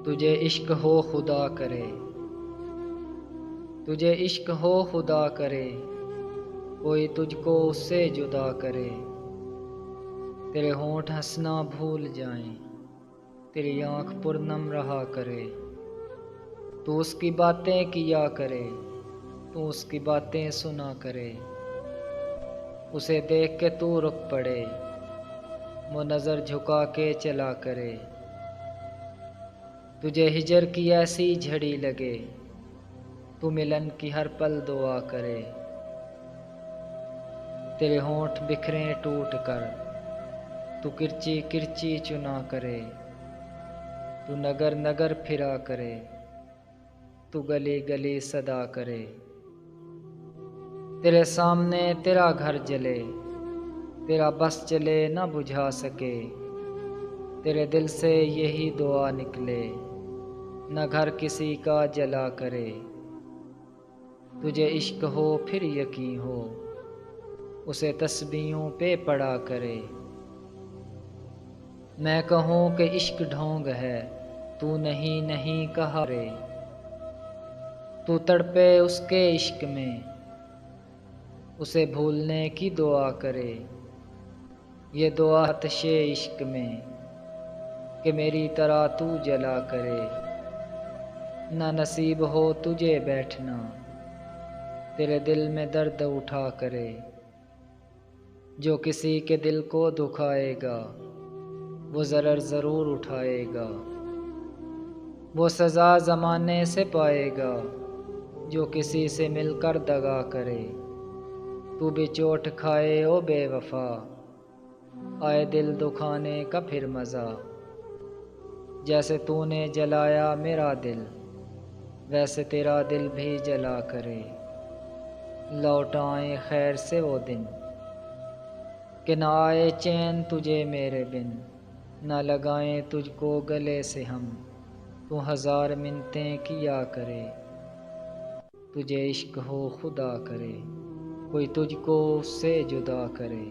تجھے عشق ہو خدا کرے، تجھے عشق ہو خدا کرے، کوئی تجھ کو اس سے جدا کرے، تیرے ہونٹ ہنسنا بھول جائیں، تیری آنکھ پرنم رہا کرے، تو اس کی باتیں کیا کرے، تو اس کی باتیں سنا کرے، اسے دیکھ کے تو رک پڑے، وہ نظر جھکا کے چلا کرے، تجھے ہجر کی ایسی جھڑی لگے، تو ملن کی ہر پل دعا کرے، تیرے ہونٹ بکھریں ٹوٹ کر، تو کرچی کرچی چنا کرے، تو نگر نگر پھرا کرے، تو گلی گلی صدا کرے، تیرے سامنے تیرا گھر جلے، تیرا بس چلے نہ بجھا سکے، تیرے دل سے یہی دعا نکلے، نہ گھر کسی کا جلا کرے، تجھے عشق ہو پھر یقین ہو، اسے تسبیحوں پہ پڑا کرے، میں کہوں کہ عشق ڈھونگ ہے، تو نہیں نہیں کہا رے، تو تڑپے اس کے عشق میں، اسے بھولنے کی دعا کرے، یہ دعا آتش عشق میں، کہ میری طرح تو جلا کرے، نہ نصیب ہو تجھے بیٹھنا، تیرے دل میں درد اٹھا کرے، جو کسی کے دل کو دکھائے گا، وہ ضرر ضرور اٹھائے گا، وہ سزا زمانے سے پائے گا، جو کسی سے مل کر دغا کرے، تو بھی چوٹ کھائے او بے وفا، آئے دل دکھانے کا پھر مزہ، جیسے تو نے جلایا میرا دل، ویسے تیرا دل بھی جلا کرے، لوٹ آئیں خیر سے وہ دن، کہ نہ آئے چین تجھے میرے بن، نہ لگائیں تجھ کو گلے سے ہم، تو ہزار منتیں کیا کرے، تجھے عشق ہو خدا کرے، کوئی تجھ کو اس سے جدا کرے۔